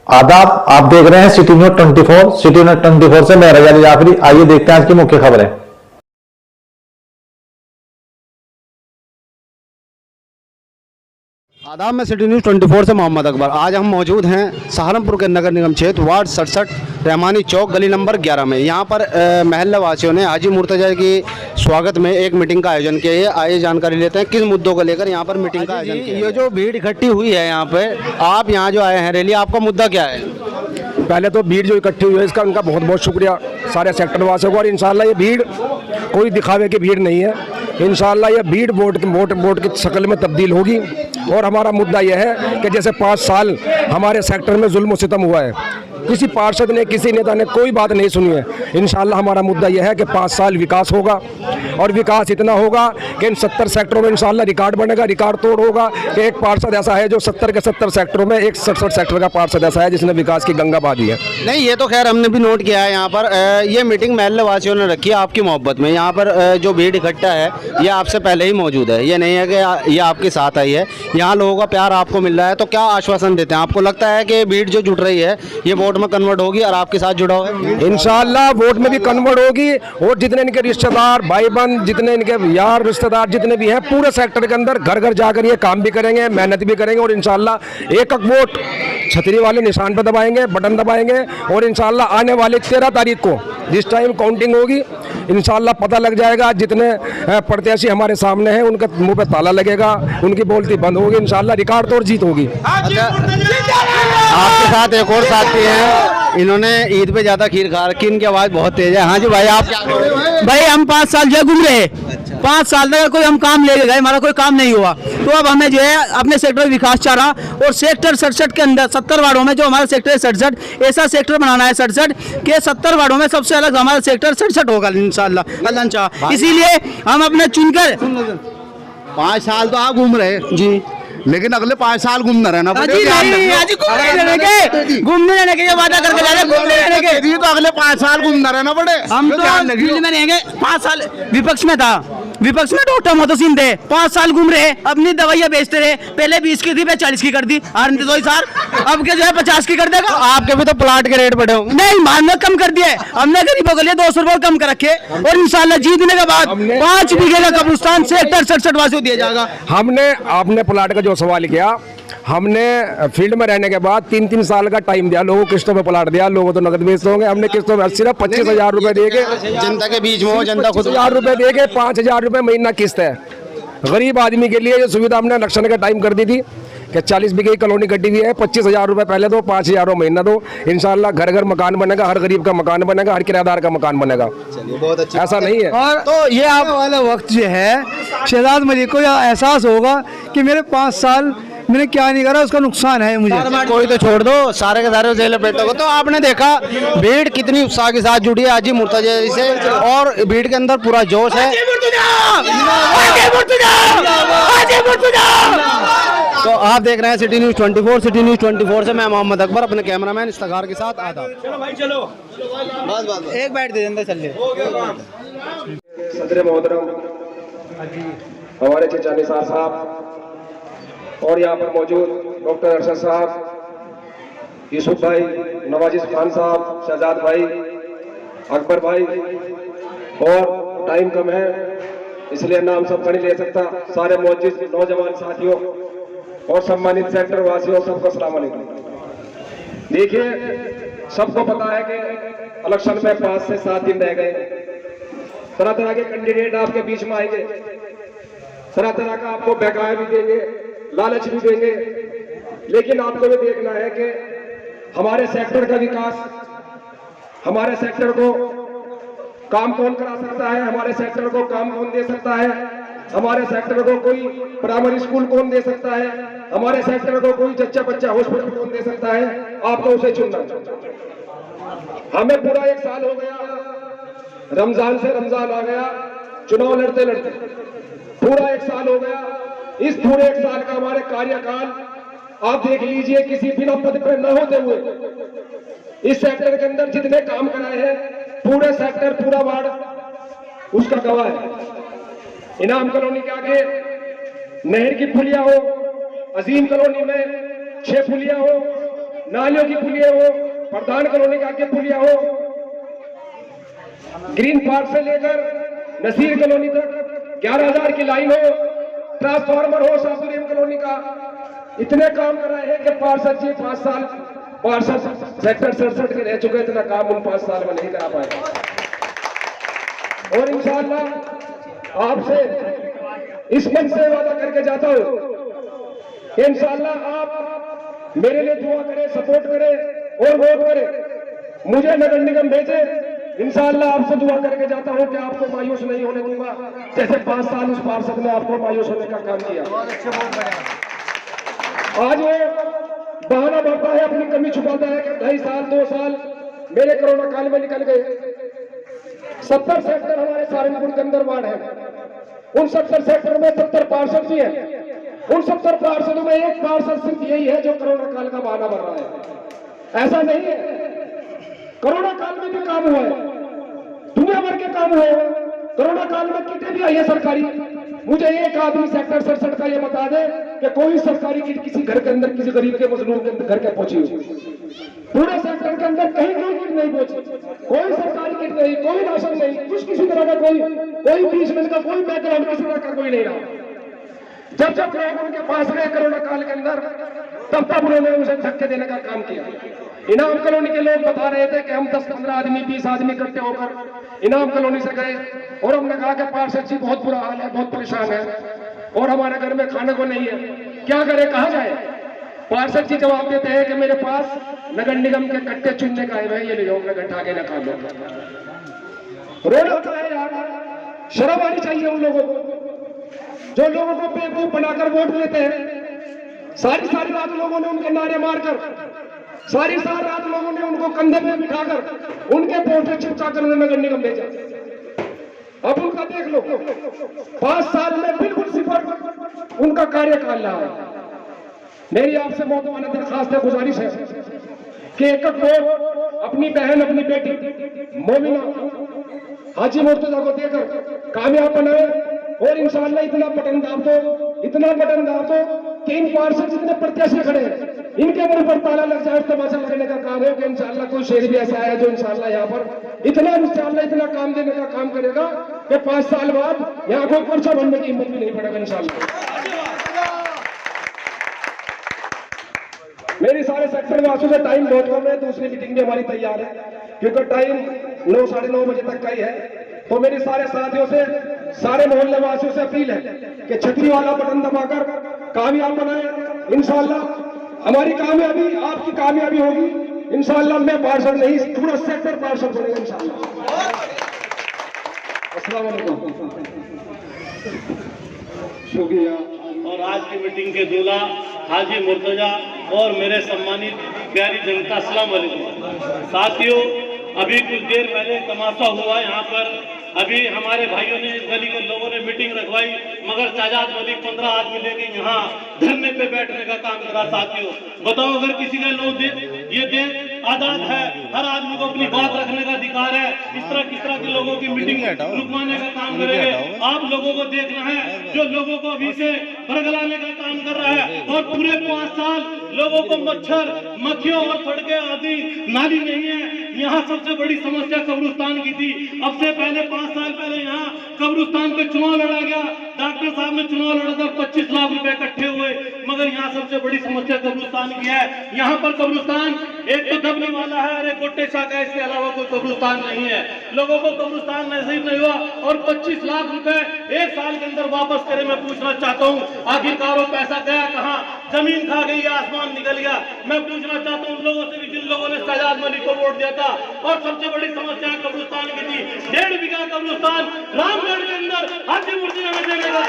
आदाब, आप देख रहे हैं सिटी न्यूज 24। सिटी न्यूज 24 से मैं रजा जाफरी। आइए देखते हैं आज की मुख्य खबरें। आदाब, मैं सिटी न्यूज़ 24 से मोहम्मद अकबर। आज हम मौजूद हैं सहारनपुर के नगर निगम क्षेत्र वार्ड 67 रहमानी चौक गली नंबर 11 में। यहाँ पर महल्ला वासियों ने हाजी मुर्तजा की स्वागत में एक मीटिंग का आयोजन किया है। आइए जानकारी लेते हैं किस मुद्दों को लेकर यहाँ पर मीटिंग का आयोजन किया। ये जो भीड़ इकट्ठी हुई है यहाँ पे, आप यहाँ जो आए हैं रैली, आपका मुद्दा क्या है? पहले तो भीड़ जो इकट्ठी हुई है इसका उनका बहुत बहुत शुक्रिया सारे सेक्टर वासियों को। और इंशाल्लाह ये भीड़ कोई दिखावे की भीड़ नहीं है। इंशाल्लाह ये भीड़ वोट की शक्ल में तब्दील होगी। और हमारा मुद्दा यह है कि जैसे 5 साल हमारे सेक्टर में जुल्म सितम हुआ है, किसी पार्षद ने किसी नेता ने कोई बात नहीं सुनी है। इंशाल्लाह हमारा मुद्दा यह है कि 5 साल विकास होगा। और विकास इतना होगा कि इन 70 सेक्टरों में इंशाल्लाह रिकॉर्ड बनेगा, रिकॉर्ड तोड़ होगा कि एक पार्षद ऐसा है जो 70 के 70 सेक्टरों में एक 67 सेक्टर का पार्षद ऐसा है जिसने विकास की गंगा बहा दी है। नहीं, ये तो खैर हमने भी नोट किया है। यहाँ पर ये मीटिंग महल्ले वासियों ने रखी है आपकी मोहब्बत में। यहाँ पर जो भीड़ इकट्ठा है ये आपसे पहले ही मौजूद है, ये नहीं है कि ये आपके साथ आई है। यहाँ लोगों का प्यार आपको मिल रहा है, तो क्या आश्वासन देते हैं? आपको लगता है कि भीड़ जो जुट रही है ये वोट में कन्वर्ट होगी और आपके साथ जुड़ा होगा? इंशाल्लाह वोट में भी कन्वर्ट होगी। और जितने इनके रिश्तेदार भाई बहन, जितने इनके यार रिश्तेदार जितने भी हैं, पूरे सेक्टर के अंदर घर घर जाकर ये काम भी करेंगे, मेहनत भी करेंगे। और इंशाल्लाह एक वोट छतरी वाले निशान पर दबाएंगे, बटन दबाएंगे। और इंशाल्लाह आने वाले 13 तारीख को जिस टाइम काउंटिंग होगी इंशाल्लाह पता लग जाएगा। जितने प्रत्याशी हमारे सामने हैं उनका मुंह पे ताला लगेगा, उनकी बोलती बंद होगी। इंशाल्लाह रिकॉर्ड तोड़ जीत होगी। आपके साथ एक और साथी हैं, इन्होंने ईद पे ज्यादा खीर खा रखी, इनकी आवाज बहुत तेज है। हाँ जी भाई, आप क्या? भाई हम 5 साल जो घूम रहे, 5 साल तक कोई हम काम ले गए, हमारा कोई काम नहीं हुआ। तो अब हमें जो है अपने सेक्टर विकास चाह रहा। और सेक्टर 67 के अंदर 70 वार्डों में जो हमारा सेक्टर है 67, ऐसा सेक्टर बनाना है 67 के 70 वार्डों में सबसे अलग हमारा सेक्टर 67 होगा इंशाल्लाह अल्लाह चाह। इसीलिए हम अपने चुनकर 5 साल तो आप घूम रहे जी, लेकिन अगले 5 साल घूमना रहना पड़ेगा। घूमने रहने के वादा करके जा रहे, घूमने रहने के तो अगले 5 साल घूमना रहना पड़े। हम तो फील्ड में रहेंगे। 5 साल विपक्ष में था, विपक्ष में डॉक्टर मोहतसिन थे, 5 साल घूम रहे, अपनी दवाइयाँ बेचते रहे। पहले 20 की थी, 40 की कर दी सर, अब के जो है 50 की कर देगा। आपके भी तो प्लाट के रेट बढ़े होंगे। नहीं, मानना कम कर दिया है हमने, गरीबों के लिए 200 रुपए कम कर रखे। और इंशाल्लाह जीतने के बाद 5 बीघे का कब्रिस्तान सेक्टर 67 वासियों दिया जाएगा। हमने आपने प्लाट का जो सवाल किया, हमने फील्ड में रहने के बाद 3-3 साल का टाइम दिया, लोगों को किस्तों पे प्लाट दिया। लोगों तो नकद बेचते होंगे, हमने किस्तों में सिर्फ 25,000 रुपए देके, जनता के बीच में जनता खुद 1000 रुपए देके 5,000 रुपए महीना किस्त है। गरीब आदमी के लिए ये सुविधा हमने इलेक्शन के टाइम कर दी थी कि 40 बीघे की कॉलोनी कटी हुई है, 25,000 रुपए पहले दो, 5,000 महीना दो। इंशाल्लाह घर घर मकान बनेगा, हर गरीब का मकान बनेगा, हर किराएदार का मकान बनेगा। बहुत अच्छा, ऐसा नहीं है। और तो ये आप वाला वक्त जो है शहजाद मलिक को एहसास होगा कि मेरे 5 साल मैंने क्या नहीं करा, उसका नुकसान है मुझे। कोई तो छोड़ दो, सारे के सारे जेल बैठो। तो आपने देखा भीड़ कितनी उत्साह के साथ जुड़ी है हाजी मुर्तजा से, और भीड़ के अंदर पूरा जोश है। तो आप देख रहे हैं सिटी न्यूज़ 24। सिटी न्यूज़ 24 से मैं मोहम्मद अकबर अपने कैमरामैन इफ्तिखार के साथ आता। चलो भाई चलो, बस एक बैठ दे अंदर चल ले। सदर मोहतरम हमारे चचा निसार साहब और यहाँ पर मौजूद डॉक्टर अरशद साहब, यूसुफ भाई, नवाजिश खान साहब, शहजाद भाई, अकबर भाई, और टाइम कम है इसलिए नाम सबका नहीं ले सकता। सारे मौजूद नौजवान साथियों और सम्मानित सेक्टर वासियों, सबको अस्सलाम वालेकुम। देखिए, सबको पता है कि इलेक्शन में 5 से 7 दिन रह गए। तरह तरह के कैंडिडेट आपके बीच में आएंगे, तरह तरह का आपको बहकाया भी देंगे, लालच भी देंगे। लेकिन आपको ये देखना है कि हमारे सेक्टर का विकास, हमारे सेक्टर को काम कौन करा सकता है, हमारे सेक्टर को काम कौन दे सकता है, हमारे सेक्टर को कोई प्राइमरी स्कूल कौन दे सकता है, हमारे सेक्टर को कोई जच्चा बच्चा हॉस्पिटल कौन दे सकता है। आपको उसे चुनना। हमें पूरा 1 साल हो गया, रमजान से रमजान आ गया, चुनाव लड़ते लड़ते पूरा 1 साल हो गया। इस पूरे 1 साल का हमारे कार्यकाल आप देख लीजिए, किसी बिना पद पर न होते हुए इस सेक्टर के अंदर जितने काम कराए हैं, पूरे सेक्टर, पूरा वार्ड उसका गवाह है। इनाम कॉलोनी के आगे नहर की पुलिया हो, अजीम कॉलोनी में 6 पुलिया हो, नालियों की पुलिया हो, प्रधान कॉलोनी के आगे पुलिया हो, ग्रीन पार्क से लेकर नसीर कॉलोनी तक 11,000 की लाइन हो, ट्रांसफार्मर हो सासुरेम कॉलोनी का। इतने काम कर रहे हैं कि पार्षद जी 5 साल पार्षद सेक्टर 67 के रह चुके, इतना काम उन 5 साल में नहीं करा पाए। और इंशाअल्लाह आपसे इस मन से वादा करके जाता हूं कि इंशाअल्लाह आप मेरे लिए दुआ करें, सपोर्ट करें और वोट करें, मुझे नगर निगम भेजे। इंशाअल्लाह आपसे दुआ करके जाता हूं कि आपको मायूस नहीं होने दूंगा, जैसे 5 साल उस पार्षद ने आपको मायूस होने का काम किया। आज वो बहाना बढ़ता है, अपनी कमी छुपाता है कि 2.5 साल 2 साल मेरे कोरोना काल में निकल गए। 70 सेक्टर हमारे सहारनपुर के अंदर वार्ड है, उन 70 सेक्टर में 70 पार्षद भी है। उन 70 पार्षदों में एक पार्षद सिर्फ यही है जो कोरोना काल का बहाना बन रहा है। ऐसा नहीं है, कोरोना काल में भी काम हुआ है, दुनिया भर के काम हुए हैं। कोरोना काल में किटें भी आई है सरकारी। मुझे एक आदमी सेक्टर 67 का ये बता दे कि कोई सरकारी किट किसी घर के अंदर किसी गरीब के मजलूम के घर के पहुंची हो। पूरे सेक्टर के अंदर कहीं कोई किट नहीं पहुंची, कोई सरकारी किट नहीं, कोई राशन नहीं, कुछ किसी तरह का कोई बीच में का कोई बैकग्राउंड किसी तरह का कोई नहीं रहा। जब जब लोग उनके पास गए कोरोना काल के अंदर, तब तब उन्होंने उसे धक्के देने का काम किया। इनाम कॉलोनी के लोग बता रहे थे कि हम 10-15 आदमी 20 आदमी इकट्ठे होकर इनाम कॉलोनी से गए और हमने कहा कि पार्षद जी बहुत बुरा हाल है, बहुत परेशान है और हमारे घर में खाने को नहीं है, क्या करें, कहा जाए। पार्षद जी जवाब देते हैं कि मेरे पास नगर निगम के कट्टे चुनने का है, ये ले जाओ, मैं घंटा आगे न खा लो। रोड होता है यार, शर्म आनी चाहिए उन लोगों को जो लोगों को बेवकूफ बनाकर वोट देते हैं। सारी रात लोगों ने उनके नारे मारकर, सारी रात लोगों ने उनको कंधे में बिठाकर उनके पोस्टर चिपकाकर नगर निगम भेजा। अब उनका देख लो, 5 साल में बिल्कुल सिफर उनका कार्यकाल रहा है। मेरी आपसे मोहतरम दरखास्त है, गुजारिश है कि एक वोट अपनी बहन, अपनी बेटी मोमिना हाजी मुर्तजा को देकर कामयाब बनाए और इंशाअल्लाह इतना बटन दाब दो कि इन पार्षद जितने प्रत्याशी खड़े हैं इनके मुंह पर ताला लग जाए, तमाशा लगने का काम हो कि इंशाअल्लाह कोई शेर भी ऐसा है जो इंशाअल्लाह यहाँ पर इतना काम देने का काम करेगा कि 5 साल बाद यहाँ कोई पर्चा बनने की हिम्मत भी नहीं पड़ेगा इंशाअल्लाह। मेरी सारे सेक्टर वासियों से टाइम बहुत कम है, दूसरी मीटिंग भी हमारी तैयार है क्योंकि टाइम 9 साढ़े 9 बजे तक का ही है। तो मेरे सारे साथियों से, सारे मोहल्ले वासियों से अपील है कि छतरी वाला बटन दबाकर कामयाब बनाए। इंशाअल्लाह हमारी कामयाबी आपकी कामयाबी होगी। इंशाअल्लाह मैं पार्षद नहीं, पूरा सेक्टर पार्षद बनेगा इंशाअल्लाह। अस्सलाम वालेकुम, शुक्रिया। और आज की मीटिंग के दूल्हा हाजी मुर्तजा और मेरे सम्मानित प्यारी जनता, अस्सलाम वालेकुम। साथियों, अभी कुछ देर पहले तमाशा हुआ यहाँ पर। अभी हमारे भाइयों ने, इस गली के लोगों ने मीटिंग रखवाई, मगर शहजाद मलिक 15 आदमी लेके यहाँ धरने पे बैठने का काम करा। साथियों बताओ, अगर किसी का लोग ये देश आजाद है, हर आदमी को अपनी बात रखने का अधिकार है, इस तरह किस तरह के लोगों की मीटिंग रुकवाने का काम करेंगे? आप लोगों को देखना है जो लोगों को अभी से बरगलाने का काम कर रहा है और पूरे 5 साल लोगों को मच्छर, मक्खियों और सड़कें आदि नाली नहीं है। यहाँ सबसे बड़ी समस्या कब्रिस्तान की थी। अब से पहले 5 साल पहले यहाँ कब्रिस्तान पे चुनाव लड़ा गया, डॉक्टर साहब ने चुनाव लड़ा था, 25 लाख रुपए इकट्ठे हुए, मगर यहाँ सबसे बड़ी समस्या कब्रिस्तान की है। यहाँ पर कब्रिस्तान एक तो दबने वाला है और एक गोटे शाख है, इसके अलावा कोई कब्रिस्तान नहीं है। लोगों को कब्रिस्तान नसीब नहीं हुआ और 25 लाख रुपए 1 साल के अंदर वापस करे। मैं पूछना चाहता हूँ, आखिरकार वो पैसा गया कहाँ? जमीन खा गई, आसमान निकल गया। मैं पूछना चाहता हूँ उन लोगों से भी जिन लोगों ने शहजाद मलिक को वोट दिया था। और सबसे बड़ी समस्या कब्रिस्तान की थी। 1.5 बीघा कब्रिस्तान रामगढ़ के अंदर हाजी मुर्तजा में देने का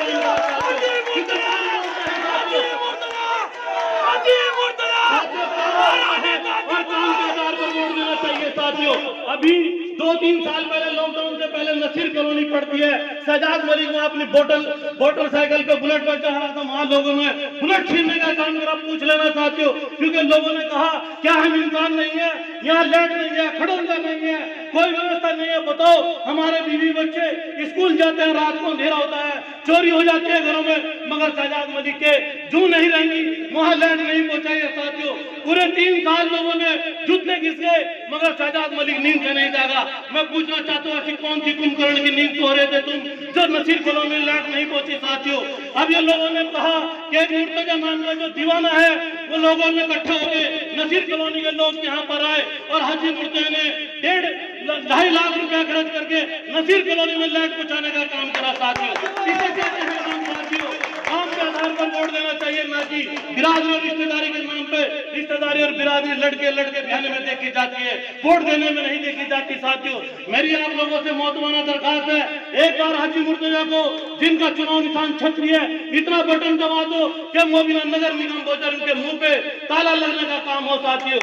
चाहिए साथियों। अभी 2-3 साल पहले लॉकडाउन से पहले नसीर कॉलोनी पड़ती है, शहजाद मलिक वहां अपनी मोटरसाइकिल पे बुलेट पर चढ़ रहा था, वहां लोगों ने बुलेट छीनने का काम करा। पूछ लेना साथियों, क्योंकि लोगों ने कहा क्या हम इंसान नहीं है, यहाँ लाइट नहीं है, खड़ंजा नहीं है, कोई व्यवस्था नहीं है, बताओ हमारे बीवी बच्चे स्कूल जाते हैं, रात को अंधेरा होता है, चोरी हो जाती है घरों में, मगर शहजाद मलिक के जू नहीं रहेंगी, वहां लाइट नहीं पहुंचाई है साथियों। पूरे 3 साल लोगों ने जूते घिसे, मगर शहजाद मलिक नींद से नहीं जागा। मैं पूछना चाहता हूँ, ऐसी कौन सी कुंभकर्ण की नींद सो रहे थे तुम जो नसीर कॉलोनी में लाइट नहीं पहुंची साथियों। अब ये लोगों ने कहा कि एक मुर्तजा नाम का जो दीवाना है, वो लोगों ने इकट्ठे होकर नसीर कॉलोनी के लोग यहाँ पर आए और हाजी मुर्तजा ने 1.5 लाख रुपया खर्च करके नसीर कॉलोनी में लाइट पहुंचाने का काम करा साथियों। इसे कहते हैं काम साथियों। काम के आधार पर वोट देना चाहिए, ना कि बिरादरी और रिश्तेदारी के नाम पे। रिश्तेदारी और बिरादरी लड़के बहने में देखी जाती है, वोट देने में नहीं देखी जाती साथियों। मेरी आप लोगों से मौतवाना दरखास्त है, एक बार हाजी मुर्तजा को, जिनका चुनाव निशान छतरी है, इतना बटन दबा दो कि मोबिना नगर निगम बोचर उनके मुंह पे ताला लगने का काम हो साथियों।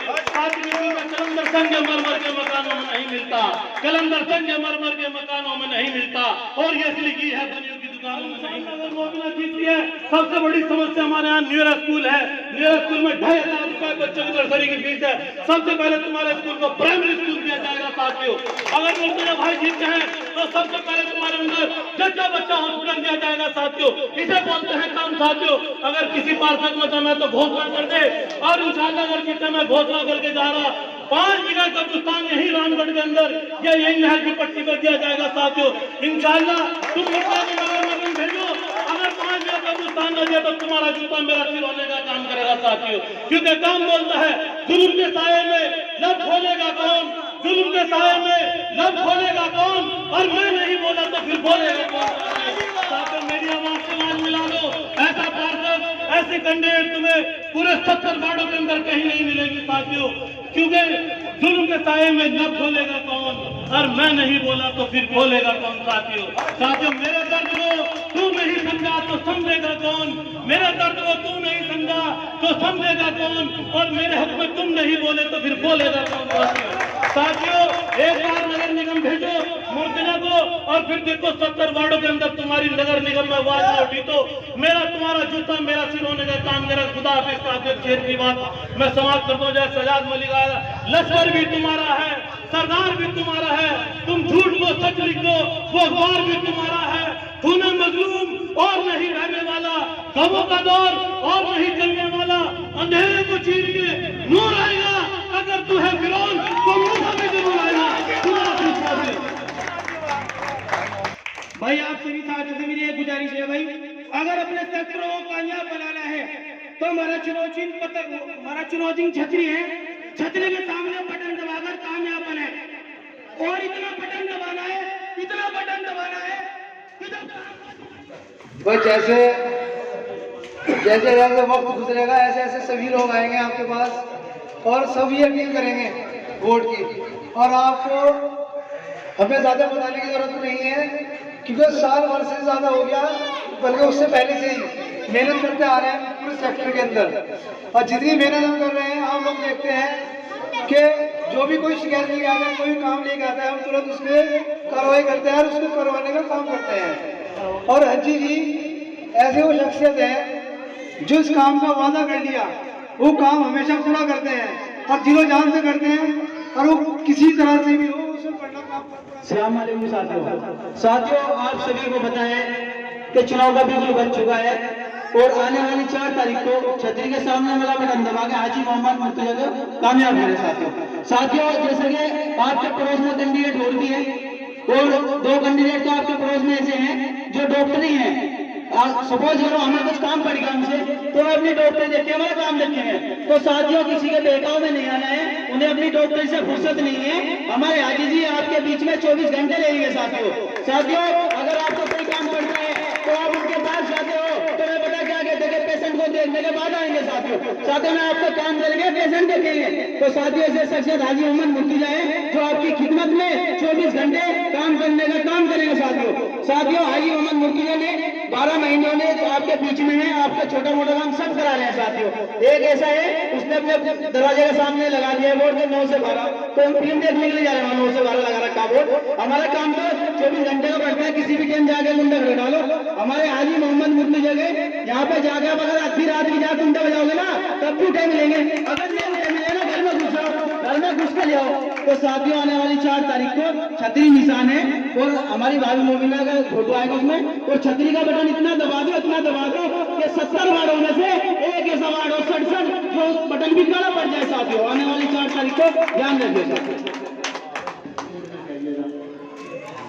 कलंदर संग मरमर के मकानों में नहीं मिलता, कलंदर संग मरमर के मकानों में नहीं मिलता, और ये इसलिए की है बनियों की दुकानों में नहीं। अगर मोबिना जीतती है, सबसे बड़ी समस्या हमारे यहाँ न्यूरा स्कूल है। न्यूरा स्कूल में 2,500 रुपए बच्चों की नर्सरी की फीस है। सबसे पहले तुम्हारे स्कूल को प्राइमरी स्कूल दिया जाएगा साथियों। अगर मुर्तजा भाई जीतते हैं तो सबसे पहले तुम्हारे अंदर जच्चा बच्चा हॉस्पिटल दिया जाएगा साथियों। इसे बोलते हैं काम साथियों। अगर किसी पार्षद में मैं तो घोषणा कर दे, और इंशाल्लाह अगर जीते मैं घोषणा करके जा रहा, 5 बीघा कब्रिस्तान यही रामगढ़ के अंदर या यही नहर की पट्टी पर दिया जाएगा साथियों। इंशाल्लाह तुम मुर्तजा को नगर भेजो, अगर 5 बीघा कब्रिस्तान न दिया तो तुम्हारा जूता मेरा सिर होने का काम करेगा साथियों। क्योंकि काम बोलता है, जुल्म के साये में लब खोलेगा कौन, जुल्म के साये में लब खोलेगा कौन, और मैं नहीं बोला तो फिर बोलेगा कौन। साथियों मेरी आवाज से आवाज मिला लो, ऐसा पार्षद, ऐसे कैंडिडेट तुम्हें पूरे 70 वार्डों के अंदर कहीं नहीं मिलेगी साथियों। क्योंकि जुल्म के साये में लब खोलेगा कौन, और मैं नहीं बोला तो फिर बोलेगा कौन साथियों। साथियों मेरे दर्द को तू नहीं समझा तो समझेगा कौन, मेरा दर्द को तू नहीं समझा तो समझेगा कौन, और मेरे हक में तुम नहीं बोले तो फिर बोलेगा कौन साथियों। एक बार नगर निगम भेजो मुर्तजा को, और फिर देखो 70 वार्डों के अंदर तुम्हारी नगर निगम में आवाज न उठी तो मेरा तुम्हारा जूता मेरा सिर होने का काम करेगा। खुदा हाफिज़ साथियों, शेर की बात मैं समाप्त कर दूं। जैसे शहजाद मलिक आया, लश्कर भी तुम्हारा है, सरदार भी तुम्हारा है, तुम झूठ को सच लिख दो, वो अखबार भी तुम्हारा है। तूने मजलूम और नहीं रहने वाला, गमों का दौर और नहीं चलने वाला, अंधेरे को चीर के नूर आएगा। अगर तू है फिरौन तो मूसा भी जरूर आएगा। भाई आप सभी साथियों से मेरी एक गुजारिश है भाई, अगर अपने सेक्टरों को कामयाब बनाना है तो हमारा चुनाव चिन्ह छतरी है, छतरी के सामने बटन दबाकर कामयाब बने, और इतना बटन दबाना है, इतना बटन दबाना है। बस जैसे जैसे जैसे वक्त गुजरेगा ऐसे ऐसे सभी लोग आएंगे आपके पास, और सभी अपील करेंगे वोट की। और आपको हमें ज़्यादा बताने की जरूरत नहीं है, क्योंकि साल भर से ज़्यादा हो गया, बल्कि उससे पहले से ही मेहनत करते आ रहे हैं पूरे सेक्टर के अंदर। और जितनी मेहनत हम कर रहे हैं, आप लोग देखते हैं कि जो भी कोई शिकायत लेके आता है, कोई काम लेके आता है, हम तुरंत उसके कार्रवाई करते हैं और उसको करवाने का काम करते हैं। और हज्जी जी ऐसे वो शख्सियत है जो इस काम का वादा कर लिया, वो काम हमेशा पूरा करते हैं और दिलो जान से करते हैं, और वो किसी तरह से भी हो उसे पढ़ना काम करते हैं। सलाम अलैकुम साथियों, आप सभी को बताएं कि चुनाव का बिल्कुल बन चुका है, और आने वाली 4 तारीख को छतरी के सामने वाला बटन दबा के हाजी मोहम्मद मुर्तजा को कामयाब करें साथियों। जैसे कि आपके पड़ोस में कैंडिडेट और भी है, और 2 कैंडिडेट तो आपके पड़ोस में ऐसे हैं जो डॉक्टरी हैं। सपोज करो हमें कुछ काम पड़ गया हमसे, तो अपनी डॉक्टरी देखे हमारा काम देखेंगे। तो साथियों किसी के बेटाओं में नहीं आना है, उन्हें अपनी डॉक्टरी से फुर्सत नहीं है। हमारे हाजी जी आपके बीच में 24 घंटे रहेंगे साथियों। अगर आपको कोई काम पड़ता है तो आप उनके पास जाते हो, तो मैं पता क्या कहते हैं, पेशेंट को देखने के बाद आएंगे साथियों में आपको काम करेंगे, पेशेंट देखेंगे। तो साथियों ऐसे शख्सियत हाजी मोहम्मद मुर्तजा है जो आपकी खिदमत में 24 घंटे काम करने का काम करेंगे साथियों। हाजी मोहम्मद मुर्तजा ने 12 महीनों में जो आपके बीच में है, आपका छोटा मोटा काम सब करा रहे हैं साथियों। एक ऐसा है, उसने अपने दरवाजे के सामने लगा दिया बोर्ड के 9 से 12, तो हम फिल्म देखने के लिए जा रहे हैं, 9 से 12 लगा रखा बोर्ड। हमारा काम तो 24 घंटे का बढ़ता है, किसी भी टाइम जाके मुंडा खड़े डालो। हमारे हाजी मोहम्मद मुर्तजा जगह यहाँ पे जाके आप अगर आधी रात भी जाकर कुंडा बजाओगे ना, तब भी टाइम मिलेंगे। अगर ये टाइम मिले ना, घर में घुस जाओ, घर में घुस कर ले आओ। तो साथियों, आने वाली 4 तारीख को छतरी निशान है और हमारी भाभी मोमिना का फोटो आएगा उसमें, और छतरी का बटन इतना दबा दो कि 70 वार्डों में से एक ऐसा वार्ड हो 67 जो बटन भी काला पड़ जाए साथियों। आने वाली 4 तारीख को ध्यान रखिए साथियों।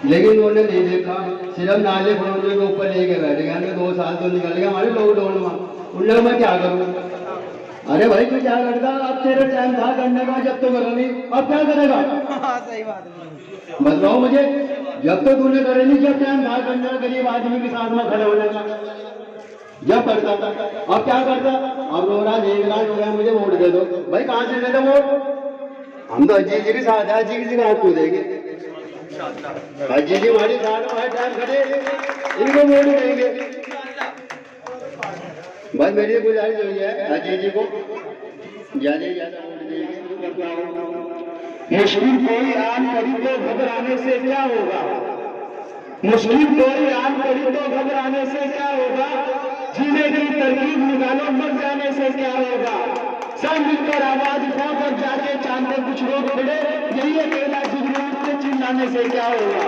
लेकिन उन्होंने नहीं देखा, सिर्फ नाले फरोजे के ऊपर लेके बैठे गए। 2 साल तो निकल गया हमारे लॉकडाउन में। उन लोग मैं क्या करूँ? अरे भाई तू क्या करता? अब तेरे टाइम था करने का, जब तो करा नहीं, अब क्या करेगा? सही बात है। बताओ मुझे, जब तो तूने करे नहीं, जब टाइम था करने का, गरीब आदमी के साथ में खड़े होने का, जब करता था, अब क्या करता? अब रो रहा 1 लाख हो गया, मुझे वोट दे दो। भाई कहाँ से दे दो वोट? हम तो अजीत जी के साथ है, अजीत जी का हाथ को देंगे। अजीत जी हमारे साथ में टाइम खड़े, इनको वोट देंगे। बस मेरी गुजारिश हुई है अजय जी को ज्यादा से ज्यादा वोट देंगे। मुश्किल कोई आन पड़ी तो घबराने से क्या होगा? मुश्किल कोई आन पड़ी तो घबराने से क्या होगा? जीने की तरकीब निकालो, मर जाने से क्या होगा? सब मिलकर आवाज उठाओ और जाके चांद पे कुछ रोक पड़े, यही अकेला जुगनूर से चिल्लाने से क्या होगा?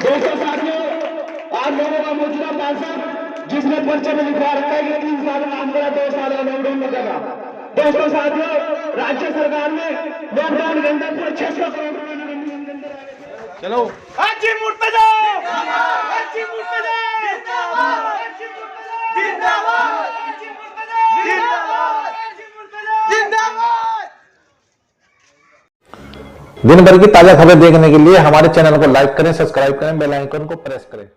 दोस्तों साथियों, आप लोगों का मौजूदा पार्षद जिसने पर्चे में लिखवा रखा है कि 3 साल काम करा, 2 साल लॉकडाउन में करा। दोस्तों साथियों, राज्य सरकार ने लॉकडाउन के अंदर पूरे 600 करोड़ चलो हाजी मुर्तजा हाजी मुर्तजा जिंदाबाद हाजी मुर्तजा जिंदाबाद हाजी मुर्तजा जिंदाबाद हाजी मुर्तजा जिंदाबाद। दिन भर की ताजा खबर देखने के लिए हमारे चैनल को लाइक करें, सब्सक्राइब करें, बेल आइकन को प्रेस करें।